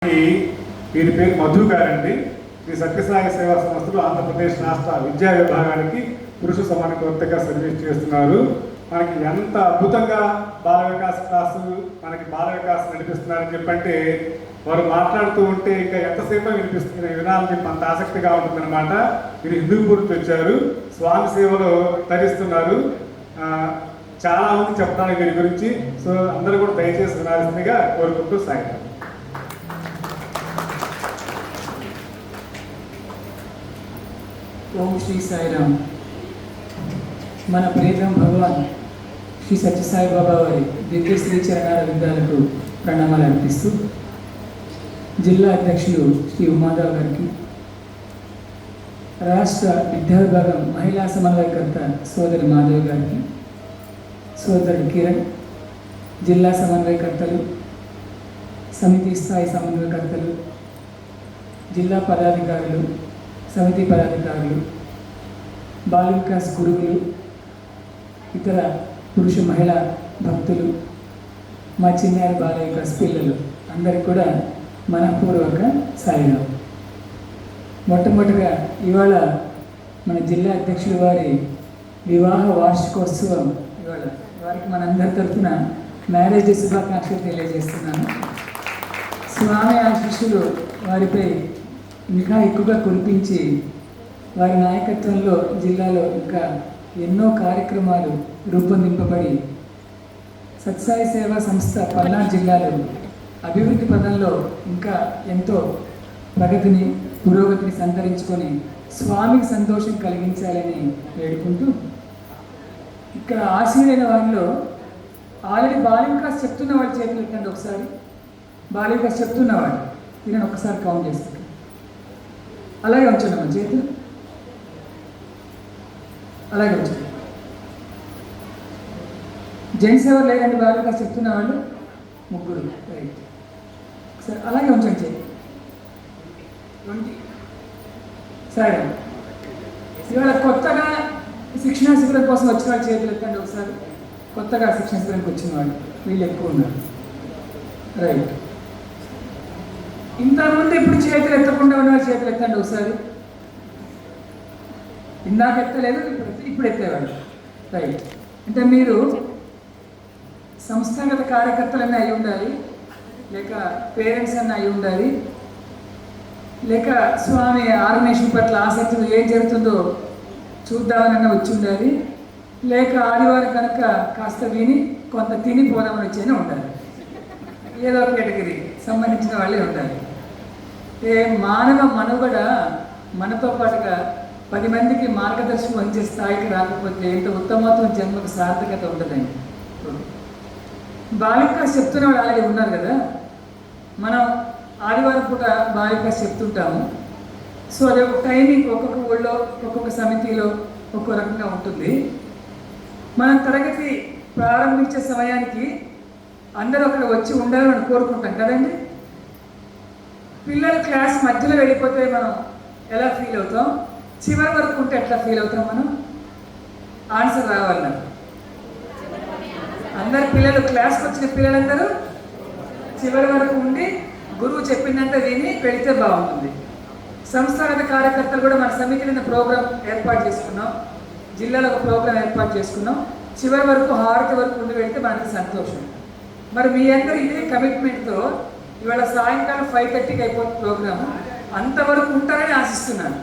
వీరి పేరు మధు గారండి. శ్రీ సత్యసాయి సేవా సంస్థలు ఆంధ్రప్రదేశ్ రాష్ట్ర విద్యా విభాగానికి పురుష సమన్వయకర్తగా సర్వీస్ చేస్తున్నారు. మనకి ఎంత అద్భుతంగా బాల వికాస్ క్లాసు మనకి బాల వికాస్ నడిపిస్తున్నారని చెప్పంటే వారు మాట్లాడుతూ ఉంటే ఇంకా ఎంతసేపు వినాలని చెప్పి అంత ఆసక్తిగా ఉంటుందన్నమాట. వీరు హిందూపూర్ నుంచి వచ్చారు, స్వామి సేవలో తరిస్తున్నారు. చాలా మంది చెప్తాను వీరి గురించి. సో అందరూ కూడా దయచేసి వినాల్సిందిగా కోరుకుంటూ సాగుతారు. ఓం శ్రీ సాయిరామ్. మన ప్రియతమ భగవాన్ శ్రీ సత్యసాయి బాబా వారి దివ్య శ్రీ చరణాల విద్యాలకు ప్రణామాలు అర్పిస్తూ, జిల్లా అధ్యక్షులు శ్రీ ఉమాదేవ్ గారికి, రాష్ట్ర విద్యా విభాగం మహిళా సమన్వయకర్త సోదరి మాధవ్ గారికి, సోదరుడు కిరణ్, జిల్లా సమన్వయకర్తలు, సమితి స్థాయి సమన్వయకర్తలు, జిల్లా పదాధికారులు, సమితి పదాధికారులు, బాల వికాస్ గురువులు, ఇతర పురుష మహిళా భక్తులు, మా చిన్నారి బాల వికాస్ పిల్లలు అందరికీ కూడా మనపూర్వక సాయిరాం. మొట్టమొదటిగా ఇవాళ మన జిల్లా అధ్యక్షుల వారి వివాహ వార్షికోత్సవం. ఇవాళ వారికి మనందరి తరఫున మ్యారేజ్ శుభాకాంక్షలు తెలియజేస్తున్నాను. స్వామి ఆశీస్సులు వారిపై ఇంకా ఎక్కువగా కురిపించి వారి నాయకత్వంలో జిల్లాలో ఇంకా ఎన్నో కార్యక్రమాలు రూపొందింపబడి సత్సాయి సేవా సంస్థ పల్నాడు జిల్లాలో అభివృద్ధి పదంలో ఇంకా ఎంతో ప్రగతిని పురోగతిని సంతరించుకొని స్వామికి సంతోషం కలిగించాలని వేడుకుంటూ, ఇక్కడ ఆశీర్వైన వారిలో ఆల్రెడీ బాలికాస్ చెప్తున్న వాళ్ళు చేతులు ఎత్తండి ఒకసారి. బాలికాస్ చెప్తున్నవాడు నేను ఒకసారి కౌంట్ చేస్తాను. అలాగే ఉంచండి మన చేతులు, అలాగే ఉంచండి. జెంట్స్ ఎవరు లేదండి బాగా చెప్తున్న వాళ్ళు ముగ్గురు. రైట్, సరే అలాగే ఉంచండి చేతి. 20 సరే. ఇవాళ కొత్తగా శిక్షణా శిబిరం కోసం వచ్చిన వాళ్ళు చేతులు ఎత్తండి ఒకసారి. కొత్తగా శిక్షణ శిబిరంకి వచ్చిన వాళ్ళు వీళ్ళు ఎక్కువ ఉన్నారు. రైట్. ఇంతకుముందు ఇప్పుడు చేతులు ఎత్తకుండా ఉన్న వాళ్ళు చేతులు ఎత్తండి ఒకసారి. ఇందాక ఎత్తలేదు, ఇప్పుడు ఎత్తేవాళ్ళు. రైట్. అంటే మీరు సంస్థాగత కార్యకర్తలన్నీ అయి ఉండాలి, లేక పేరెంట్స్ అన్నీ అయి ఉండాలి, లేక స్వామి ఆర్గనైజేషన్ పట్ల ఆసక్తి ఏం జరుగుతుందో చూద్దామని వచ్చి ఉండాలి, లేక ఆదివారం కనుక కాస్త విని కొంత తిని పోదామని వచ్చేనే ఉండాలి. ఏదో ఒక కేటగిరీ సంబంధించిన వాళ్ళే ఉండాలి. మానవ మనుగడ మనతో పాటుగా 10 మందికి మార్గదర్శనం వహించే స్థాయికి రాకపోతే ఎంత ఉత్తమత్వం జన్మకు సార్థకత ఉండదండి. బాలికాస్ చెప్తున్న వాళ్ళు అలాగే ఉన్నారు కదా. మనం ఆదివారం పూట బాలికాస్ చెప్తుంటాము. సో అది ఒక టైమింగ్ ఒక్కొక్క ఊళ్ళో ఒక్కొక్క సమితిలో ఒక్కో రకంగా ఉంటుంది. మనం తరగతి ప్రారంభించే సమయానికి అందరూ అక్కడ వచ్చి ఉండాలని కోరుకుంటాం కదండి. పిల్లలు క్లాస్ మధ్యలో వెళ్ళిపోతే మనం ఎలా ఫీల్ అవుతాం, చివరి వరకు ఉంటే ఎట్లా ఫీల్ అవుతాం మనం? ఆన్సర్ రావాలి నాకు. అందరు పిల్లలు క్లాస్కి వచ్చిన పిల్లలందరూ చివరి వరకు ఉండి గురువు చెప్పిందంతా విని వెళితే బాగుంటుంది. సంస్థాగత కార్యకర్తలు కూడా మన సమితిలో ప్రోగ్రాం ఏర్పాటు చేసుకున్నాం, జిల్లాలో ఒక ప్రోగ్రాం ఏర్పాటు చేసుకున్నాం. చివరి వరకు హారతి వరకు ఉండి వెళితే మనకి సంతోషం. మరి మీ అందరూ ఇదే కమిట్మెంట్తో ఇవాళ సాయంకాలం 5:30కి అయిపోతుంది ప్రోగ్రాము. అంతవరకు ఉంటారని ఆశిస్తున్నాను.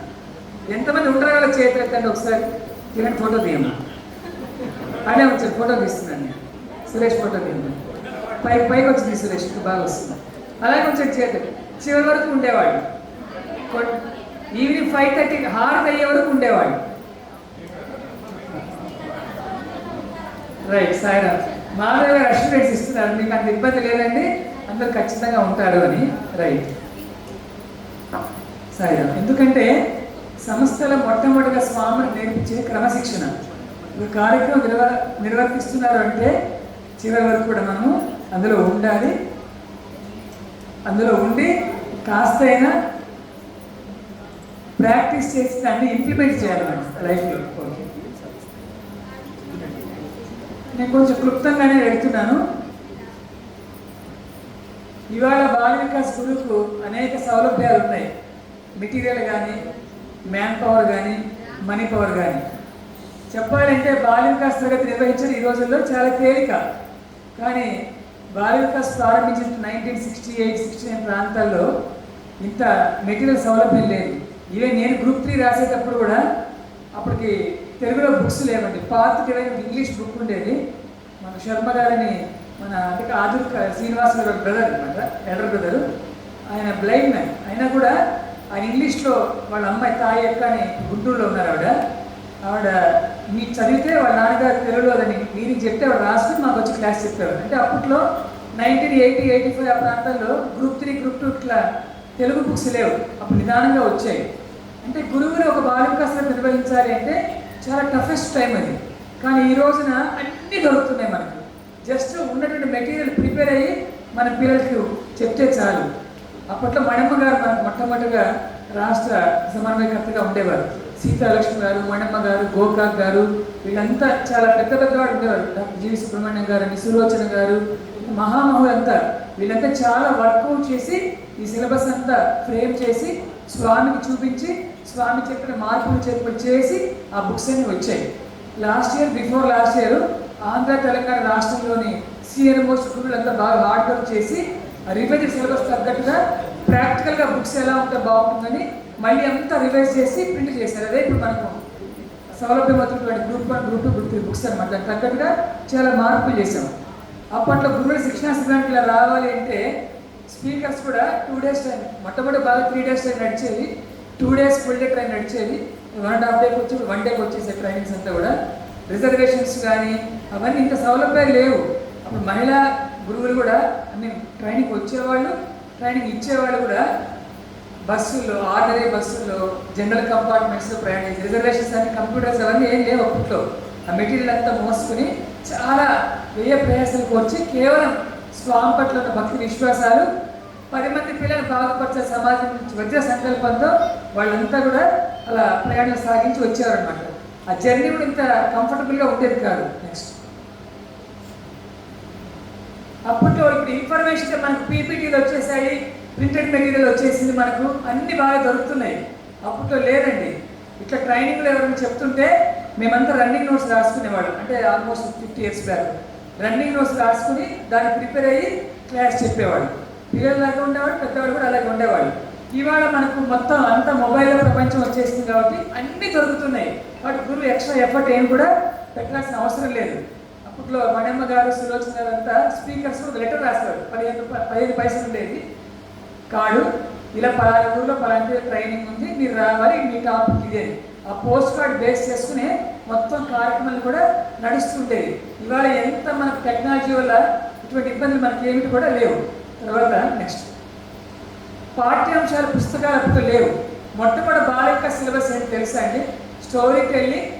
ఎంతమంది ఉంటారో వాళ్ళ చేతులు ఎత్తండి ఒకసారి. కిరణ్ ఫోటో తీయమ్మా. అదే వచ్చాను, ఫోటో తీస్తున్నాను నేను. సురేష్ ఫోటో తీయమ్మా. పైకి వచ్చింది సురేష్, బాగా వస్తుంది. అలాగే వచ్చాడు చేతులు. చివరి వరకు ఉండేవాళ్ళు. ఈవినింగ్ 5:30కి హారతి అయ్యే వరకు ఉండేవాళ్ళు. రైట్. సాయిరా మాధవ్ గారు అష్యూరెన్స్ ఇస్తున్నారు, మీకు అంత ఇబ్బంది లేదండి, అందరు ఖచ్చితంగా ఉంటారు అని. రైట్. సాయిరా. ఎందుకంటే సంస్థల మొట్టమొదటిగా స్వామిని నేర్పించే క్రమశిక్షణ. ఒక కార్యక్రమం నిర్వర్తిస్తున్నారు అంటే చివరి వరకు కూడా మనము అందులో ఉండాలి. అందులో ఉండి కాస్త అయినా ప్రాక్టీస్ చేసి దాన్ని ఇంప్లిమెంట్ చేయాలన్నమాట లైఫ్లో. నేను కొంచెం క్లుప్తంగానే వెళ్తున్నాను. ఇవాళ బాల వికాస్ గురువుకు అనేక సౌలభ్యాలు ఉన్నాయి. మెటీరియల్ కానీ, మ్యాన్ పవర్ కానీ, మనీ పవర్ కానీ. చెప్పాలంటే బాల వికాస్ తరగతి నిర్వహించడం ఈ రోజుల్లో చాలా తేలిక. కానీ బాల వికాస్ ప్రారంభించిన 1968-69 ప్రాంతాల్లో ఇంత మెటీరియల్ సౌలభ్యం లేదు. ఇవే నేను గ్రూప్ 3 రాసేటప్పుడు కూడా అప్పటికి తెలుగులో బుక్స్ లేవండి. పాతకైన ఇంగ్లీష్ బుక్ ఉండేది. మన శర్మ గారిని మన అంటే ఆదుర్ శ్రీనివాస్ గారు బ్రదర్ అనమాట, ఎల్డర్ బ్రదరు. ఆయన బ్లైండ్ మ్యాన్ అయినా కూడా ఆయన ఇంగ్లీష్లో వాళ్ళ అమ్మాయి తాయి యొక్క అని గుంటూరులో ఉన్నారు. ఆవిడ మీకు చదివితే వాళ్ళ నాన్నగారు తెలుగులో అదని మీరు చెప్తే ఆవిడ రాసుకుని మాకు వచ్చి క్లాస్ చెప్పేవారు. అంటే అప్పట్లో 1980-85 ఆ ప్రాంతాల్లో గ్రూప్ 3, గ్రూప్ 2 ఇట్లా తెలుగు బుక్స్ లేవు. అప్పుడు నిదానంగా వచ్చాయి. అంటే గురువుని ఒక బాల వికాసం నిర్వహించాలి అంటే చాలా టఫెస్ట్ టైం అది. కానీ ఈ రోజున అన్నీ దొరుకుతున్నాయి మనకు. జస్ట్ ఉన్నటువంటి మెటీరియల్ ప్రిపేర్ అయ్యి మన పిల్లలకు చెప్తే చాలు. అప్పట్లో మణమ్మ గారు మనకు మొట్టమొదటిగా రాష్ట్ర సమన్వయకర్తగా ఉండేవారు. సీతాలక్ష్మి గారు, మణమ్మ గారు, గోకాక్ గారు, వీళ్ళంతా చాలా పెద్ద పెద్దవాడు ఉండేవారు. డాక్టర్ జీవి సుబ్రహ్మణ్యం గారు, సులోచన గారు, మహామహులంతా వీళ్ళంతా చాలా వర్కౌట్ చేసి ఈ సిలబస్ అంతా ఫ్రేమ్ చేసి స్వామికి చూపించి స్వామి చెప్పిన మార్పులు చేర్పులు చేసి ఆ బుక్స్ అన్ని వచ్చాయి. Before last year Andhra Telangana రాష్ట్రంలోని సీనియర్ మోస్ట్ గురువులంతా బాగా హార్డ్ వర్క్ చేసి రివైజ్ సిలబస్ తగ్గట్టుగా ప్రాక్టికల్గా బుక్స్ ఎలా ఉంటే బాగుంటుందని మళ్ళీ అంతా రివైజ్ చేసి ప్రింట్ చేశారు. అదే ఇప్పుడు మనకు సౌలభ్యం అవుతున్నటువంటి గ్రూప్ 1, గ్రూప్ 2, గ్రూప్ 3 బుక్స్ అనమాట. దానికి తగ్గట్టుగా చాలా మార్పులు చేసాం. అప్పట్లో గురువుల శిక్షణా శిబిరానికి ఇలా రావాలి అంటే స్పీకర్స్ కూడా 2 days టైం, మొట్టమొదటి బాగా 3 days టైం నడిచేది, 2 days ఫుల్ డే ట్రైన్ నడిచేది, 1.5 డేకి వచ్చి 1 డేకి వచ్చేసే ట్రైనింగ్స్ అంతా కూడా. రిజర్వేషన్స్ కానీ అవన్నీ ఇంత సౌలభ్యాలు లేవు. అప్పుడు మహిళా గురువులు కూడా అన్ని ట్రైనింగ్ వచ్చేవాళ్ళు, ట్రైనింగ్ ఇచ్చేవాళ్ళు కూడా బస్సుల్లో, ఆర్డినరీ బస్సుల్లో, జనరల్ కంపార్ట్మెంట్స్లో ప్రయాణించి రిజర్వేషన్స్ అన్ని కంప్యూటర్స్ అవన్నీ ఏం లేవు అప్పట్లో. ఆ మెటీరియల్ అంతా మోసుకుని చాలా వ్యయ ప్రయాసాలు వచ్చి కేవలం స్వామి పట్ల ఉన్న భక్తి విశ్వాసాలు 10 మంది పిల్లలు బాగుపరిచే సమాజం నుంచి వచ్చే సంకల్పంతో వాళ్ళంతా కూడా అలా ప్రయాణం సాగించి వచ్చేవారనమాట. ఆ జర్నీ కూడా ఇంత కంఫర్టబుల్గా ఉండేది కాదు. నెక్స్ట్ అప్పట్లో ఇప్పుడు ఇన్ఫర్మేషన్ మనకు పీపీటీలు వచ్చేసాయి, ప్రింటెడ్ మెటీరియల్ వచ్చేసింది, మనకు అన్ని బాగా దొరుకుతున్నాయి. అప్పట్లో లేదండి. ఇట్లా ట్రైనింగ్లో ఎవరైనా చెప్తుంటే మేమంతా రన్నింగ్ నోట్స్ రాసుకునేవాళ్ళం. అంటే almost 50 years back running notes రాసుకుని దాన్ని ప్రిపేర్ అయ్యి క్లాస్ చెప్పేవాళ్ళు. పిల్లలు లాగా ఉండేవాళ్ళు, పెద్దవాళ్ళు కూడా అలాగే ఉండేవాళ్ళు. ఇవాళ మనకు మొత్తం అంతా మొబైల్లో ప్రపంచం వచ్చేసింది కాబట్టి అన్నీ దొరుకుతున్నాయి. వాటి గురువు ఎక్స్ట్రా ఎఫర్ట్ ఏం కూడా పెట్టాల్సిన అవసరం లేదు. అప్పట్లో మణమ్మ గారు, సులోచన గారు అంతా స్పీకర్స్ ఒక లెటర్ రాస్తారు. 15 పైసలు ఉండేది కార్డు. ఇలా పలానా ఊళ్ళో పలానా ట్రైనింగ్ ఉంది, మీరు రావాలి, మీ టాపిక్ ఇదే. ఆ పోస్ట్ కార్డ్ బేస్ చేసుకునే మొత్తం కార్యక్రమాలు కూడా నడుస్తుండేవి. ఇవాళ ఎంత మనకు టెక్నాలజీ వల్ల ఇటువంటి ఇబ్బందులు మనకి ఏమిటి కూడా లేవు. తర్వాత నెక్స్ట్ పాఠ్యాంశాల పుస్తకాలు అప్పుడు లేవు. మొట్టమొదటి బాలిక సిలబస్ ఏంటి తెలుసా అండి? స్టోరీ టెల్లింగ్,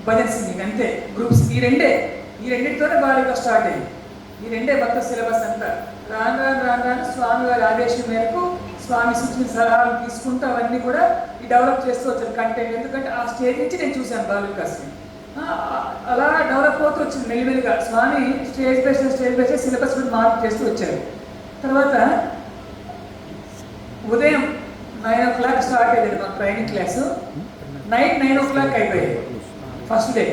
భజన్ సింగింగ్, అంతే. గ్రూప్స్ ఈ రెండింటితోనే బాలిక స్టార్ట్ అయ్యింది. ఈ రెండే మొత్తం సిలబస్ అంతా. రాను స్వామి వారి ఆదేశం మేరకు స్వామి సూచన సలహాలు తీసుకుంటూ అవన్నీ కూడా డెవలప్ చేస్తూ వచ్చారు కంటెంట్. ఎందుకంటే ఆ స్టేజ్ నుంచి నేను చూశాను బాల వికాస్ని. అలా డెవలప్ అవుతూ వచ్చింది మెల్లిమెల్లిగా. స్వామి స్టేజ్ బై స్టేజ్ సిలబస్ కూడా మార్పు చేస్తూ వచ్చారు. తర్వాత ఉదయం 9 o'clock స్టార్ట్ అయ్యేది మాకు ట్రైనింగ్ క్లాసు. నైట్ 9 o'clock అయిపోయేది first day.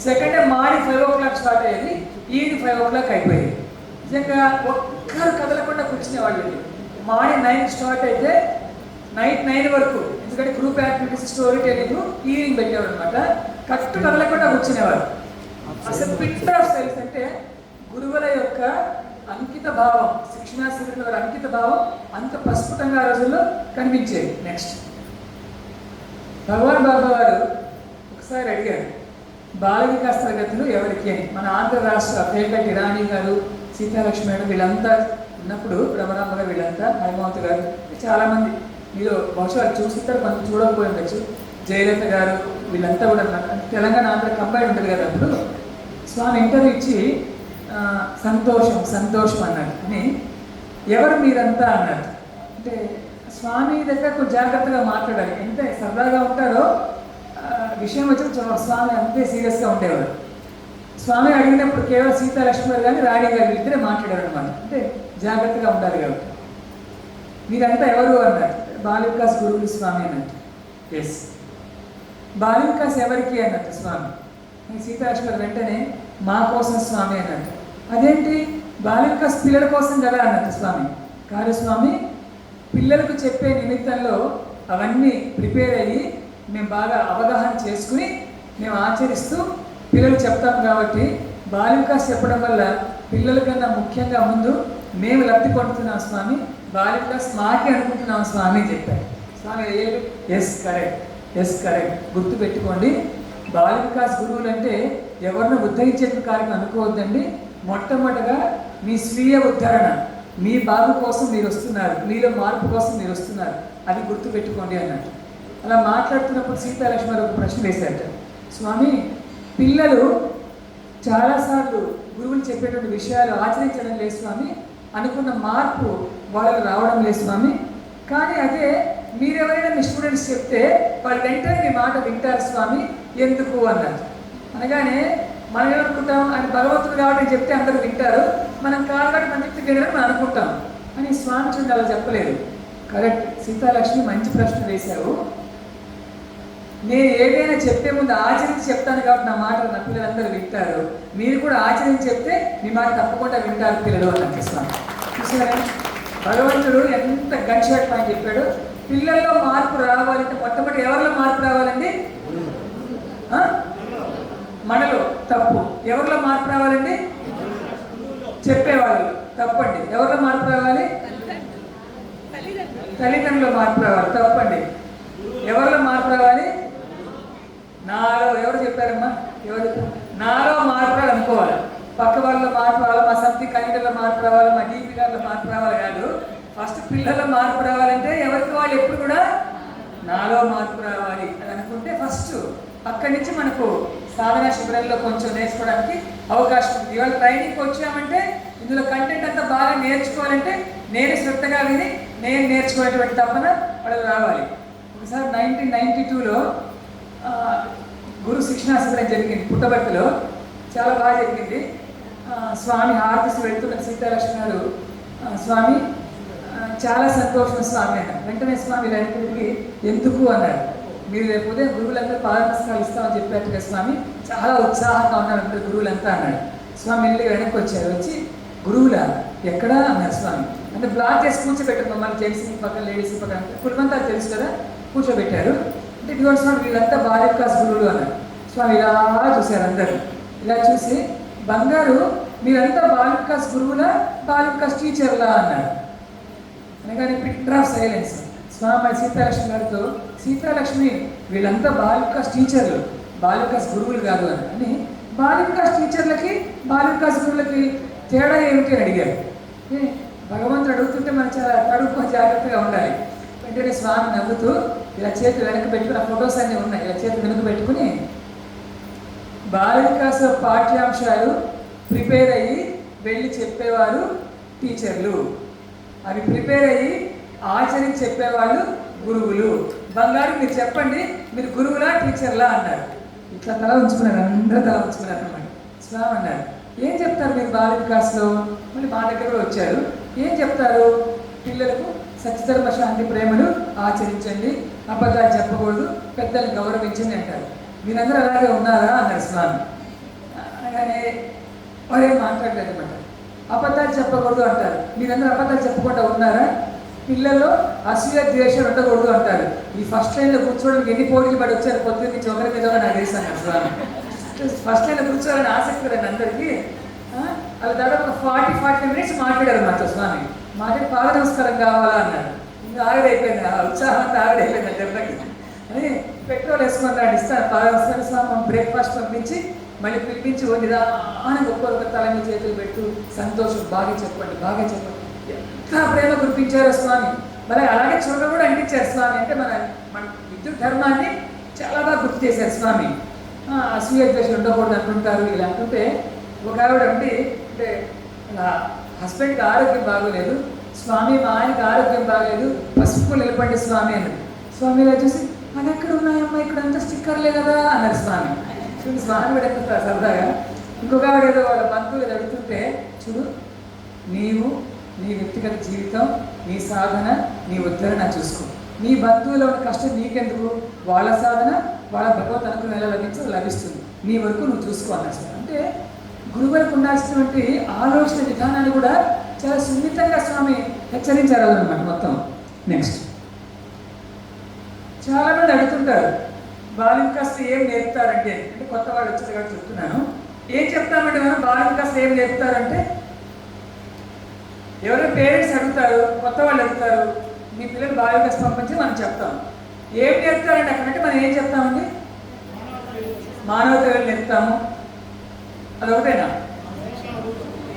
Second day morning 5 o'clock start అయ్యేది, ఈవినింగ్ 5 o'clock అయిపోయేది. నిజంగా ఒక్కరు కదలకుండా కూర్చునేవాళ్ళు. మార్నింగ్ 9 స్టార్ట్ అయితే నైట్ 9 వరకు, ఎందుకంటే group activities, story telling, evening పెట్టేవారు అనమాట. కట్టు కదలకుండా కూర్చునేవారు. అసలు పిక్చర్ ఆఫ్ సెల్ఫ్ అంటే గురువుల యొక్క అంకిత భావం, శిక్షణా శిబిరంలో అంకిత భావం అంత ప్రస్ఫుటంగా ఆ రోజుల్లో కనిపించేది. నెక్స్ట్ భగవాన్ బాబా వారు ఒకసారి అడిగారు, బాల వికాస్ తరగతులు ఎవరికి అని. మన ఆంధ్ర రాష్ట్ర పేపటి ఇరానీ గారు, సీతాలక్ష్మి మేడం వీళ్ళంతా ఉన్నప్పుడు, రమణమ్మ గారు వీళ్ళంతా, హైమవత్ గారు, చాలామంది మీరు బహుశా చూస్తుంటారు, కొంచెం చూడకపోయి ఉండొచ్చు. జయలలిత గారు వీళ్ళంతా కూడా తెలంగాణ ఆంధ్ర కంబైన్ ఉంటుంది కదా. అప్పుడు స్వామి ఇంటర్వ్యూ ఇచ్చి సంతోషం అన్నాడు. అని ఎవరు మీరంతా అన్నారు. అంటే స్వామి దగ్గర కొంచెం జాగ్రత్తగా మాట్లాడాలి. ఎంత సరదాగా ఉంటారో విషయం వచ్చి స్వామి అంతే సీరియస్గా ఉండేవారు. స్వామి అడిగినప్పుడు కేవలం సీతాలక్ష్మి గారు కానీ రాణి గారు ఇద్దరే మాట్లాడారు అనమాట. అంటే జాగ్రత్తగా ఉండాలి కాబట్టి. మీరంతా ఎవరు అన్నారు. బాల వికాస్ గురువులు స్వామి అన్నట్టు. ఎస్, బాల వికాస్ ఎవరికి అన్నట్టు స్వామి. సీతారామ గారు వెంటనే మా కోసం స్వామి అన్నట్టు. అదేంటి, బాల వికాస్ పిల్లల కోసం కదా అన్నట్టు స్వామి. కాదు స్వామి, పిల్లలకు చెప్పే నిమిత్తంలో అవన్నీ ప్రిపేర్ అయ్యి మేము బాగా అవగాహన చేసుకుని మేము ఆచరిస్తూ పిల్లలు చెప్తాం కాబట్టి బాల వికాస్ చెప్పడం వల్ల పిల్లల కన్నా ముఖ్యంగా ముందు మేము లబ్ధి పొందుతున్నాం స్వామి, బాల వికాస్ మాకే అనుకుంటున్నాం స్వామి అని చెప్పారు. స్వామి ఎస్ కరెక్ట్, ఎస్ కరెక్ట్. గుర్తుపెట్టుకోండి, బాల వికాస్ గురువులు అంటే ఎవరిని ఉద్ధరించే కార్యక్రమం అనుకోవద్దండి. మొట్టమొదటిగా మీ స్వీయ ఉద్ధరణ, మీ బాగు కోసం మీరు వస్తున్నారు, మీలో మార్పు కోసం మీరు వస్తున్నారు, అది గుర్తుపెట్టుకోండి అన్నట్టు. అలా మాట్లాడుతున్నప్పుడు సీతాలక్ష్మి ఒక ప్రశ్న వేశారట. స్వామి, పిల్లలు చాలాసార్లు గురువులు చెప్పేటువంటి విషయాలు ఆచరించడం లేదు స్వామి, అనుకున్న మార్పు వాళ్ళు రావడం లేదు స్వామి. కానీ అదే మీరెవరైనా మీ స్టూడెంట్స్ చెప్తే వాళ్ళు వెంటనే మీ మాట వింటారు స్వామి, ఎందుకు అన్నారు. అనగానే మనం ఏమనుకుంటాం, ఆయన భగవంతుడు కాబట్టి చెప్తే అందరూ వింటారు, మనం కాబట్టి మనం చెప్తే వినరని మనం అనుకుంటాం అని స్వామి చూడండి అలా చెప్పలేదు. కరెక్ట్ సీతాలక్ష్మి, మంచి ప్రశ్న వేశావు. నేను ఏదైనా చెప్పే ముందు ఆచరించి చెప్తాను కాబట్టి నా మాట నా పిల్లలందరూ వింటారు, మీరు కూడా ఆచరించి చెప్తే మీ మాట తప్పకుండా వింటారు పిల్లలు అన్నట్టు స్వామి. చూసారా భగవంతుడు ఎంత గన్ షాట్ పాయింట్ చెప్పాడు. పిల్లల్లో మార్పు రావాలంటే మొట్టమొదటి ఎవరిలో మార్పు రావాలండి? మనలో. తప్పు. ఎవరిలో మార్పు రావాలండి? చెప్పేవాళ్ళు. తప్పండి. ఎవరిలో మార్పు రావాలి? తల్లిదండ్రుల మార్పు రావాలి. తప్పండి. ఎవరిలో మార్పు రావాలి? నాలో. ఎవరు చెప్పారమ్మా? ఎవరు చెప్పారు? నాలో మార్పు రావాలి అనుకోవాలి. పక్క వాళ్ళలో మార్పు రావాలి, మా సంతి కన్నిటలో మార్పు రావాలి, మా డీపీ గారిలో మార్పు రావాలి కాదు. ఫస్ట్ పిల్లల్లో మార్పు రావాలంటే ఎవరికి వాళ్ళు ఎప్పుడు కూడా నాలో మార్పు రావాలి అని అనుకుంటే ఫస్ట్ అక్కడి నుంచి మనకు సాధన శిబిరంలో కొంచెం నేర్చుకోవడానికి అవకాశం ఉంది. ఇవాళ ట్రైనింగ్కి వచ్చామంటే ఇందులో కంటెంట్ అంతా బాగా నేర్చుకోవాలంటే నేను శ్రద్ధగా విని నేను నేర్చుకునేటువంటి తప్పన వాళ్ళకి రావాలి. ఒకసారి 1992లో గురు శిక్షణా శిబిరం జరిగింది పుట్టబర్తిలో, చాలా బాగా జరిగింది. స్వామి హారతిసి వెళ్తున్న సీతాలక్ష్మి గారు, స్వామి చాలా సంతోషం స్వామి అన్నారు. వెంటనే స్వామి రైతులకి ఎందుకు అన్నారు. మీరు రేపు ఉదయం గురువులందరూ పాదనమస్కారాలు ఇస్తామని చెప్పారు కదా స్వామి, చాలా ఉత్సాహంగా ఉన్నారు అందరు గురువులంతా అన్నాడు. స్వామి వెళ్ళి వెనక్కి వచ్చారు. వచ్చి గురువులా ఎక్కడా అన్నారు స్వామి. అంటే బ్లాక్ చేసి కూర్చోబెట్టారు మమ్మల్ని, జెంట్స్ పక్కన లేడీస్ పక్కన కుటుంబంతా తెలుసు కదా, కూర్చోబెట్టారు. అంటే ఇటువంటి స్వామి వీళ్ళంతా బాల వికాస్ గురువులు అన్నారు. స్వామి ఇలా చూశారు అందరూ. ఇలా చూసి బంగారు మీరంతా బాల వికాస్ గురువులా బాల వికాస్ టీచర్లా అన్నారు. అనగానే పిక్ ఆఫ్ సైలెన్స్. స్వామి సీతాలక్ష్మి గారితో, సీతాలక్ష్మి వీళ్ళంతా బాల వికాస్ టీచర్లు, బాల వికాస్ గురువులు కాదు అని. బాల వికాస్ టీచర్లకి బాల వికాస్ గురువులకి తేడా ఏమిటి అని అడిగారు. భగవంతుడు అడుగుతుంటే మనం చాలా తడుపు జాగ్రత్తగా ఉండాలి. వెంటనే స్వామి నవ్వుతూ ఇలా చేతులు వెనక్కి పెట్టుకుని, ఆ ఫొటోస్ అన్నీ ఉన్నాయి, ఇలా చేతులు వెనక్కి పెట్టుకుని బాల వికాస పాఠ్యాంశాలు ప్రిపేర్ అయ్యి వెళ్ళి చెప్పేవారు టీచర్లు, అవి ప్రిపేర్ అయ్యి ఆచరించి చెప్పేవాళ్ళు గురువులు. బంగారు మీరు చెప్పండి, మీరు గురువులా టీచర్లా అన్నారు. ఇట్లా తల ఉంచుకున్నారు, అందరూ తల ఉంచుకున్నారు అన్నమాట. స్వామి అన్నారు, ఏం చెప్తారు మీరు బాల వికాస్లో? మళ్ళీ మా దగ్గర కూడా వచ్చారు. ఏం చెప్తారు? పిల్లలకు సత్యధర్మ శాంతి ప్రేమలు ఆచరించండి, అబద్ధాలు చెప్పకూడదు, పెద్దలను గౌరవించండి అంటారు. మీరందరూ అలాగే ఉన్నారా అన్నారు స్వామి. అలాగే వారేం మాట్లాడలేదు అనమాట. అబద్ధాలు చెప్పకూడదు అంటారు, మీరందరూ అబద్ధాలు చెప్పకుండా ఉన్నారా? పిల్లల్లో అసూయ ద్వేషాలు ఉండకూడదు అంటారు. ఈ ఫస్ట్ లైన్లో కూర్చోవడానికి ఎన్ని పోటీలు పడి వచ్చారు పొద్దున్న నుంచి ఒకరి మీద నాకు తెలుసు అన్నారు స్వామి. ఫస్ట్ లైన్లో కూర్చోవాలని ఆసక్తి కదండి అందరికీ. అలా దాదాపు ఒక 40-45 మినిట్స్ మాట్లాడారు మాతో స్వామి. మాట్లాడి పాద నమస్కారం కావాలా అన్నారు. ఇంకా ఆవిడైపోయింది, ఉత్సాహం అంతా ఆవిడైపోయింది దెబ్బకి అని. పెట్రోల్ వేసుకున్నాడు, ఇస్తాను పాద నమస్కారం స్వామి. బ్రేక్ఫాస్ట్ పంపించి మళ్ళీ పిలిపించి నిదానంగా ఒక్కొక్క తల మీద చేతులు పెట్టు, సంతోషం బాగా చెప్పండి, బాగా చెప్పండి. ఎంత ప్రేమ కురిపించారు స్వామి. మరి అలాగే చూడడం కూడా అంటించారు స్వామి. అంటే మన విద్యుత్ ధర్మాన్ని చాలా బాగా గుర్తు చేశారు స్వామి. అసూయ ద్వేషాలు ఉండకూడదు అంటుంటారు. ఇలా అంటుంటే ఒక ఆవిడ అంటే హస్బెండ్కి ఆరోగ్యం బాగోలేదు, స్వామి మా ఆయనకి ఆరోగ్యం బాగలేదు, పసుపు నిలబడి స్వామి అన్నది. స్వామి ఇలా చూసి అది ఎక్కడ ఉన్నాయమ్మా, ఇక్కడ అంతా స్టిక్కర్లే కదా అన్నారు స్వామి. చూడు స్వామి కూడా ఎంత సరదాగా. ఇంకొక ఆవిడ ఏదో వాళ్ళ బంధువులు అడుగుతుంటే, చూడు నీవు నీ వ్యక్తిగత జీవితం, నీ సాధన, నీ ఉద్ధరణ చూసుకో. నీ బంధువుల ఉన్న కష్టం నీకెందుకు, వాళ్ళ సాధన వాళ్ళ భగవత్ అనుకుని ఎలా లభిస్తుంది, నీ వరకు నువ్వు చూసుకో అన్నట్టు. అంటే గురువులకు ఉండాల్సినటువంటి ఆలోచన విధానాన్ని కూడా చాలా సున్నితంగా స్వామి హెచ్చరించారు అన్నమాట మొత్తం. నెక్స్ట్, చాలామంది అడుగుతుంటారు బాల వికాసం ఏం నేర్పుతారంటే, అంటే కొత్త వాళ్ళు వచ్చేది కాబట్టి చెప్తున్నాను. ఏం చెప్తామంటే మనం బాల వికాసం ఏం నేర్పుతారంటే, ఎవరైనా పేరెంట్స్ అడుగుతారు, కొత్త వాళ్ళు అడుగుతారు మీ పిల్లలు బాల వికాసం పంపించి మనం చెప్తాం. ఏం నేర్పుతారంటే అక్కడంటే మనం ఏం చెప్తామండి, మానవత నేర్పుతాము. అదొకటేనా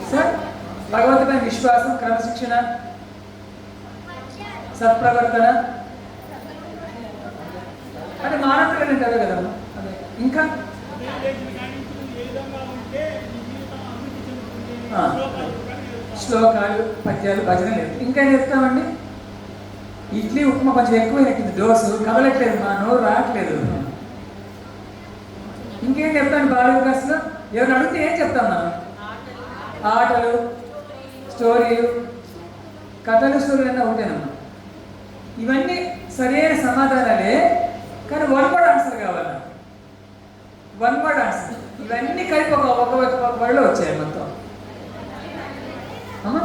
సార్? భగవంతుడైన విశ్వాసం, క్రమశిక్షణ, సత్ప్రవర్తన అంటే మానవతలు అంటారు కదా. అదే ఇంకా శ్లోకాలు, పద్యాలు, భజనలు ఇంకా ఏం చెప్తామండి. ఇడ్లీ ఉప్మా కొంచెం ఎక్కువైనట్టుంది, డోసు కదలట్లేదు, మా నోరు రావట్లేదు. ఇంకేం చెప్తాను బాల వికాస్లో? ఎవరిని అడిగితే ఏం చెప్తాం మనం? ఆటలు, స్టోరీలు, కథలు, స్టోరీలు అన్నా ఒకటేనమ్మా. ఇవన్నీ సరైన సమాధానాలే, కానీ వన్ వర్డ్ ఆన్సర్ కావాలి. వన్ వర్డ్ ఆన్సర్ ఇవన్నీ కలిపి ఒక వర్డ్లో వచ్చాయి మొత్తం. అమ్మా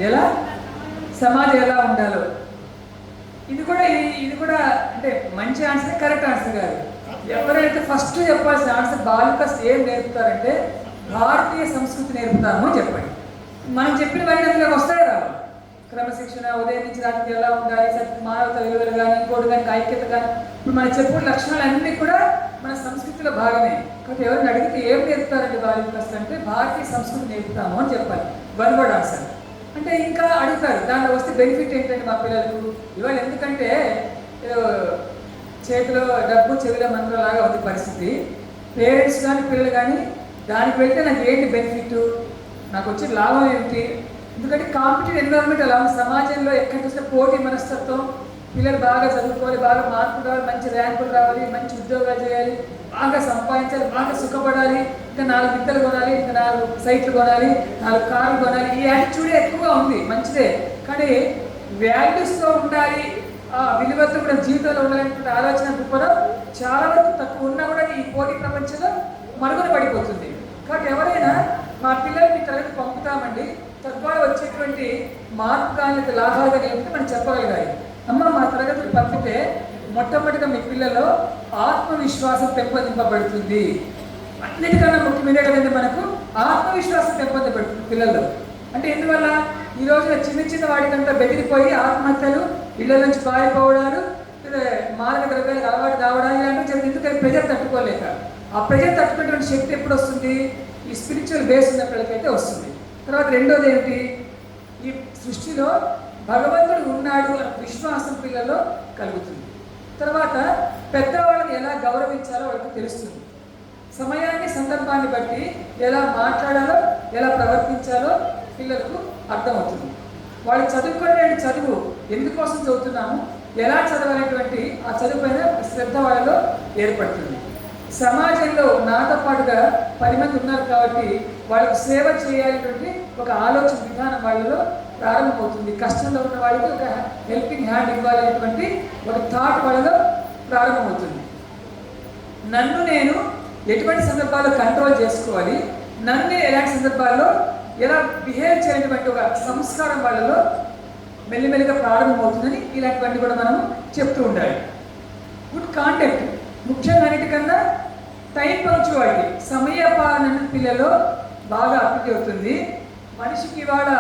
ఎలా సమాజం ఎలా ఉండాలో ఇది కూడా అంటే మంచి ఆన్సర్, కరెక్ట్ ఆన్సర్ కాదు. ఎవరైతే ఫస్ట్ చెప్పాల్సిన ఆన్సర్ బాల వికాస్ ఏం నేర్పుతారంటే భారతీయ సంస్కృతి నేర్పుతాము అని చెప్పండి. మనం చెప్పినవన్నీ అందులోకి వస్తాయి రావు. క్రమశిక్షణ, ఉదయం నుంచి రాత్రికి ఎలా ఉండాలి, మానవత విలువలు కానీ, ఇంకోటి కానీ, ఐక్యత కానీ, ఇప్పుడు మనం చెప్పిన లక్షణాలు అన్నీ కూడా మన సంస్కృతిలో భాగమే. కాబట్టి ఎవరిని అడిగితే ఏం నేర్పుతారండి బాల వికాస్ అంటే భారతీయ సంస్కృతి నేర్పుతాము అని చెప్పాలి. One word answer. అంటే ఇంకా అడుగుతారు దాంట్లో వస్తే బెనిఫిట్ ఏంటంటే మా పిల్లలకు ఇవాళ, ఎందుకంటే చేతిలో డబ్బు చెవిలో మంత్రంలాగా ఉంది పరిస్థితి. పేరెంట్స్ కానీ పిల్లలు కానీ దానికి వెళ్తే నాకు ఏంటి బెనిఫిట్, నాకు వచ్చే లాభం ఏమిటి? ఎందుకంటే కాంపిటేటివ్ ఎన్విరాన్మెంట్ అలా ఉంది. సమాజంలో ఎక్కడ చూసినా పోటీ మనస్తత్వం, పిల్లలు బాగా చదువుకోవాలి, బాగా మార్కులు రావాలి, మంచి ర్యాంకులు రావాలి, మంచి ఉద్యోగాలు చేయాలి, బాగా సంపాదించాలి, బాగా సుఖపడాలి, ఇంకా 4 విద్యలు కొనాలి, ఇంకా 4 సైట్లు కొనాలి, 4 కార్లు కొనాలి. ఈ యాటిట్యూడే ఎక్కువగా ఉంది, మంచిదే. కానీ వాల్యూస్తో ఉండాలి, విలువతో కూడా జీవితంలో ఉండాలనేటువంటి ఆలోచన దృక్పథం చాలా వరకు తక్కువ ఉన్నా కూడా ఈ పోటీ ప్రపంచంలో మరుగున పడిపోతుంది. కాబట్టి ఎవరైనా మా పిల్లల్ని తరగతి పంపుతామండి, తద్వారా వచ్చేటువంటి మార్పు కానీ లాభాలు కానీ ఏమిటో మనం చెప్పగలగాలి. అమ్మ మా తరగతులు పంపితే మొట్టమొదటిగా మీ పిల్లల్లో ఆత్మవిశ్వాసం పెంపొందింపబడుతుంది. అన్నిటికన్నా ముఖ్యమైనటువంటి మనకు ఆత్మవిశ్వాసం పెంపొందబడుతుంది పిల్లల్లో. అంటే ఎందువల్ల ఈ రోజున చిన్న వాటికంతా బెదిరిపోయి ఆత్మహత్యలు, ఇళ్ల నుంచి పారిపోవడాలు, మాదక ద్రవ్యాలకు అలవాటు కావడాలు ఇలాంటివి జరిగింది. ఎందుకంటే ప్రెజర్ తట్టుకోలేక. ఆ ప్రెజర్ తట్టుకునేటువంటి శక్తి ఎప్పుడు వస్తుంది? ఈ స్పిరిచువల్ బేస్ ఉన్న పిల్లలకైతే వస్తుంది. తర్వాత రెండోది ఏమిటి, ఈ సృష్టిలో భగవంతుడు ఉన్నాడు అనే విశ్వాసం పిల్లల్లో కలుగుతుంది. తర్వాత పెద్దవాళ్ళని ఎలా గౌరవించాలో వాళ్ళకి తెలుస్తుంది. సమయాన్ని, సందర్భాన్ని బట్టి ఎలా మాట్లాడాలో, ఎలా ప్రవర్తించాలో పిల్లలకు అర్థమవుతుంది. వాళ్ళు చదువుకునే చదువు ఎందుకోసం చదువుతున్నాము, ఎలా చదవాలనేటువంటి ఆ చదువు పైన శ్రద్ధ వాళ్ళలో ఏర్పడుతుంది. సమాజంలో నాతో పాటుగా 10 మంది ఉన్నారు కాబట్టి వాళ్ళకు సేవ చేయాలనేటువంటి ఒక ఆలోచన విధానం వాళ్ళలో ప్రారంభమవుతుంది. కష్టంలో ఉన్న వాళ్ళకి ఒక హెల్పింగ్ హ్యాండ్ ఇవ్వాలనేటువంటి ఒక థాట్ వాళ్ళలో ప్రారంభమవుతుంది. నన్ను నేను ఎటువంటి సందర్భాల్లో కంట్రోల్ చేసుకోవాలి, నన్ను ఎలాంటి సందర్భాల్లో ఎలా బిహేవ్ చేయనటువంటి ఒక సంస్కారం వాళ్ళలో మెల్లిమెల్లిగా ప్రారంభమవుతుందని ఇలాంటివన్నీ కూడా మనం చెప్తూ ఉండాలి. గుడ్ కాంటాక్ట్ ముఖ్యంగా అన్నిటికన్నా టైం పంక్చువాలిటీ, సమయపాలన పిల్లల్లో బాగా అభివృద్ధి అవుతుంది. మనిషికి ఇవాళ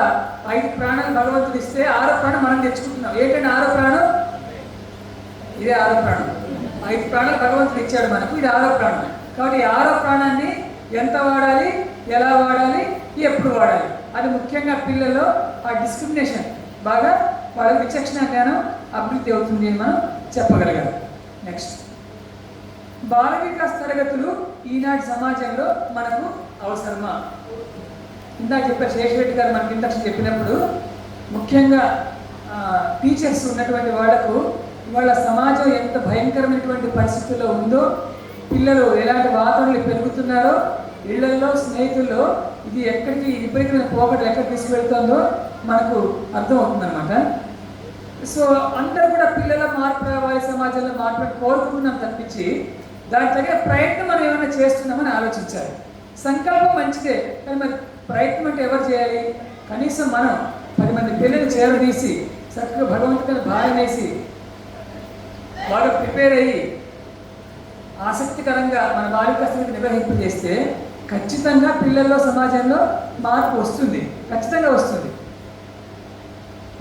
5 ప్రాణాలు భగవంతుడు ఇస్తే 6వ ప్రాణం మనం తెచ్చుకుంటున్నాం. ఏంటంటే 6వ ప్రాణం, ఇదే 6వ ప్రాణం. 5 ప్రాణాలు భగవంతుడు ఇచ్చాడు మనకు, ఇది 6వ ప్రాణం. కాబట్టి 6వ ప్రాణాన్ని ఎంత వాడాలి, ఎలా వాడాలి, ఎప్పుడు వాడాలి, అది ముఖ్యంగా పిల్లల్లో ఆ డిస్క్రిమినేషన్ బాగా వాళ్ళ విచక్షణ జ్ఞానం అభివృద్ధి అవుతుంది అని మనం చెప్పగలగాలి. నెక్స్ట్, బాల వికాస్ తరగతులు ఈనాటి సమాజంలో మనకు అవసరమా? ఇందాక చెప్పారు శేషరెడ్డి గారు మనకి ఇందాక చెప్పినప్పుడు, ముఖ్యంగా టీచర్స్ ఉన్నటువంటి వాళ్లకు వాళ్ళ సమాజం ఎంత భయంకరమైనటువంటి పరిస్థితుల్లో ఉందో, పిల్లలు ఎలాంటి వాతావరణంలో పెరుగుతున్నారో ఇళ్లలో స్నేహితుల్లో ఇది ఎక్కడికి విపరీతమైన పోకడలు ఎక్కడ తీసుకువెళ్తుందో మనకు అర్థమవుతుందన్నమాట. సో అందరూ కూడా పిల్లల మార్పు రావాలి, సమాజంలో మార్పు కోరుకుంటున్నాం తప్పించి దానికి తగిన ప్రయత్నం మనం ఏమైనా చేస్తున్నామని ఆలోచించాలి. సంకల్పం మంచిదే, కానీ మరి ప్రయత్నం అంటే ఎవరు చేయాలి? కనీసం మనం 10 మంది పిల్లలు చేరదీసి చక్కగా భగవంతుని భారం వేసి వాళ్ళు ప్రిపేర్ అయ్యి ఆసక్తికరంగా మన బాలిక స్థితిని నిర్వహింపజేస్తే ఖచ్చితంగా పిల్లల్లో సమాజంలో మార్పు వస్తుంది, ఖచ్చితంగా వస్తుంది.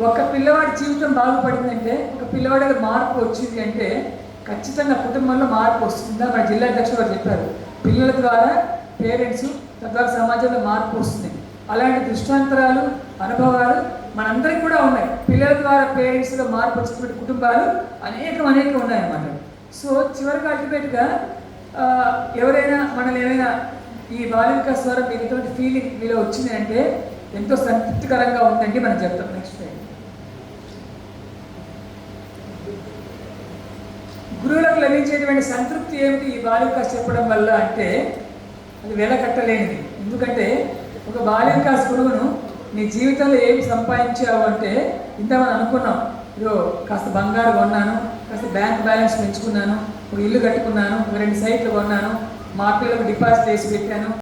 ఒక పిల్లవాడి జీవితం బాగుపడిందంటే, ఒక పిల్లవాడి దగ్గర మార్పు వచ్చింది అంటే ఖచ్చితంగా కుటుంబంలో మార్పు వస్తుందా? మన జిల్లా అధ్యక్షుడు గారు చెప్పారు, పిల్లల ద్వారా పేరెంట్స్ తద్వారా సమాజంలో మార్పు వస్తుంది. అలాంటి దృష్టాంతరాలు అనుభవాలు మనందరికీ కూడా ఉన్నాయి. పిల్లల ద్వారా పేరెంట్స్లో మార్పు వచ్చినటువంటి కుటుంబాలు అనేకం ఉన్నాయన్నమాట. సో చివరికి అల్టిమేట్గా ఎవరైనా మనల్ని ఏమైనా ఈ బాలిక ద్వారా మీకు ఎటువంటి ఫీలింగ్ మీలో వచ్చింది అంటే ఎంతో సంతృప్తికరంగా ఉందండి మనం చెప్తాం. నెక్స్ట్ గురువులకు లభించేటువంటి సంతృప్తి ఏమిటి ఈ బాలికాస్ చెప్పడం వల్ల అంటే అది వెలకట్టలేనిది. ఎందుకంటే ఒక బాలికాస్ గురువును నీ జీవితంలో ఏమి సంపాదించావు అంటే ఇంత మనం అనుకున్నాం, ఇదో కాస్త బంగారు కొన్నాను, కాస్త బ్యాంక్ బ్యాలెన్స్ పెంచుకున్నాను, ఒక ఇల్లు కట్టుకున్నాను, ఒక 2 సైట్లు కొన్నాను, మా పిల్లలకు డిపాజిట్ చేసి పెట్టాను,